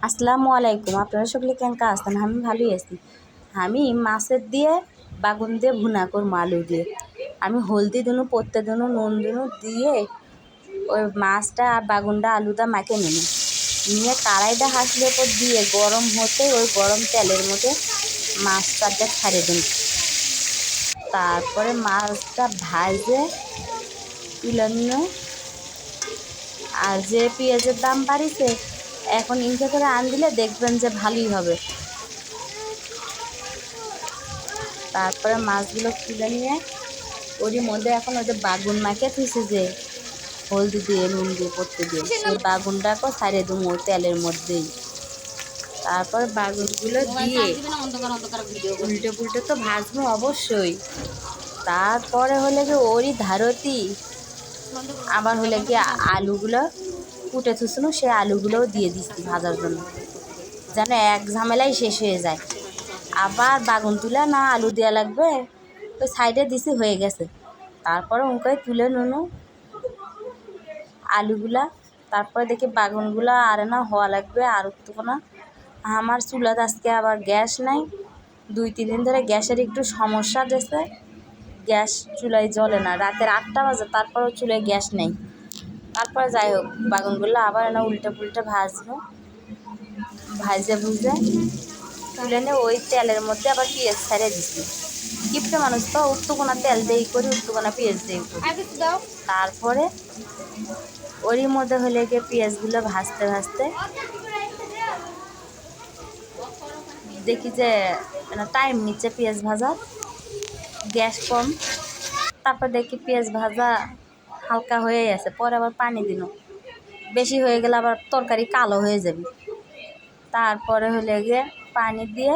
আসসালামু আলাইকুম। আপনারা সকলে কেমন আছেন? আমি ভালোই আছি। আমি মাছের দিয়ে বাগুন দিয়ে ভুনা করবো, আলু দিয়ে। আমি হলদি দিনু, পত্তে দিনু, নুন দিনু দিয়ে ওই মাছটা আর বাগুনটা আলুটা মাখে নিয়ে কড়াইটা হাঁসের ওপর দিয়ে গরম হতে ওই গরম তেলের মধ্যে মাছটাকে ছাড়িয়ে দিন। তারপরে মাছটা ভাজে তুলে নিয়ে, আর যে পেঁয়াজের দাম বাড়িছে এখন ইনকে করে আন দিলে দেখবেন যে ভালোই হবে। তারপরে মাছগুলো তুলে নিয়ে ওরই মধ্যে এখন ওই যে বাগুন মাখে থুইছে যে হলদি দিয়ে নুন দিয়ে পড়তে দিয়ে সেই বাগুনটাকে ছাড়িয়ে দেবো ওই তেলের মধ্যেই। তারপর বাগুনগুলো দিয়ে উল্টে পুল্টে তো ভাজবো অবশ্যই। তারপরে হলে কি ওরই ধারতি আবার হলে কি আলুগুলো কুটে থুসনো সেই আলুগুলোও দিয়ে দিচ্ছি ভাজার জন্য, যেন এক ঝামেলাই শেষ হয়ে যায়। আবার বাগুন তুলে না আলু দেওয়া লাগবে, তো সাইডে দিছি হয়ে গেছে। তারপরে উনকাই তুলে নুনু আলুগুলা, তারপরে দেখি বাগুনগুলা আর না হওয়া লাগবে আর উঠতো না। আমার চুলাত আজকে আবার গ্যাস নাই, 2-3 দিন ধরে গ্যাসের একটু সমস্যা দিয়েছে, গ্যাস চুলায় জ্বলে না। রাতের 8টা বাজে তারপরেও চুলায় গ্যাস নেই। তারপরে যাই হোক বাগুনগুলো আবার না উল্টে পুল্টে ভাজবো, ভাজে ভুজে তুলে নিয়ে ওই তেলের মধ্যে আবার পেঁয়াজ ছাড়িয়ে দিচ্ছি। কিপটে মানুষ তো উত্তুকোনা তেল দেই করি, উত্তুকোনা পেঁয়াজ দেই করি। তারপরে ওরই মধ্যে হলে গিয়ে পেঁয়াজগুলো ভাজতে ভাজতে দেখি যে টাইম নিচ্ছে পেঁয়াজ ভাজা, গ্যাস কম। তারপর দেখি পেঁয়াজ ভাজা হালকা হয়ে গেছে, পরে আবার পানি দিল, বেশি হয়ে গেলে আবার তরকারি কালো হয়ে যাবে। তারপরে হলে গিয়ে পানি দিয়ে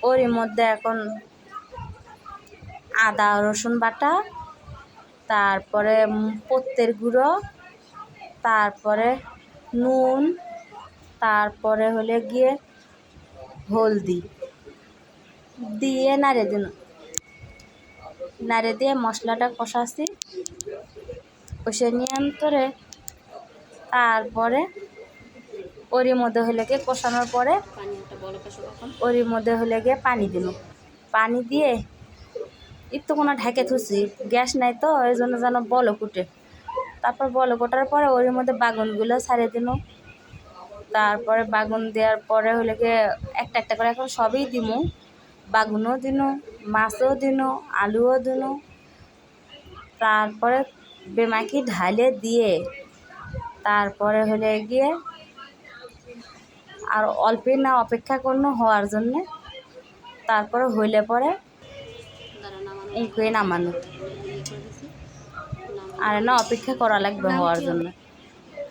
ওরই মধ্যে এখন আদা রসুন বাটা, তারপরে পত্তের গুঁড়ো, তারপরে নুন, তারপরে হলে গিয়ে হলদি দিয়ে নাড়ে দিয়ে মশলাটা কষাচ্ছি, কষে নিয়ে অন্তরে তারপরে ওরই মধ্যে হলে গিয়ে কষানোর পরে ওরই মধ্যে হলে গিয়ে পানি দিল। পানি দিয়ে একটু কোনো ঢেকে থুছি, গ্যাস নাই তো এই জন্য যেন বলক উঠে। তারপর বলক ওঠার পরে ওর মধ্যে বাগুনগুলো ছাড়িয়ে দিল। তারপরে বাগুন দেওয়ার পরে হলে গিয়ে একটা একটা করে এখন সবই দিমু, বাগুনও দিন, মাছও দিন, আলুও দিন। তারপরে বেমাকি ঢালে দিয়ে তারপরে হলে গিয়ে আর অল্পই না অপেক্ষা করনো হওয়ার জন্যে। তারপরে হইলে পরে এই করে নামানো, আর না অপেক্ষা করা লাগবে হওয়ার জন্য।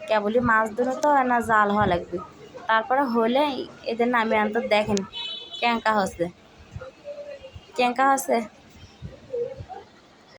কেবলই মাছ ধরে তো না জাল হওয়া লাগবে। তারপরে হলে এদের নামিয়ে আনতে দেখেন কেঙ্কা হচ্ছে।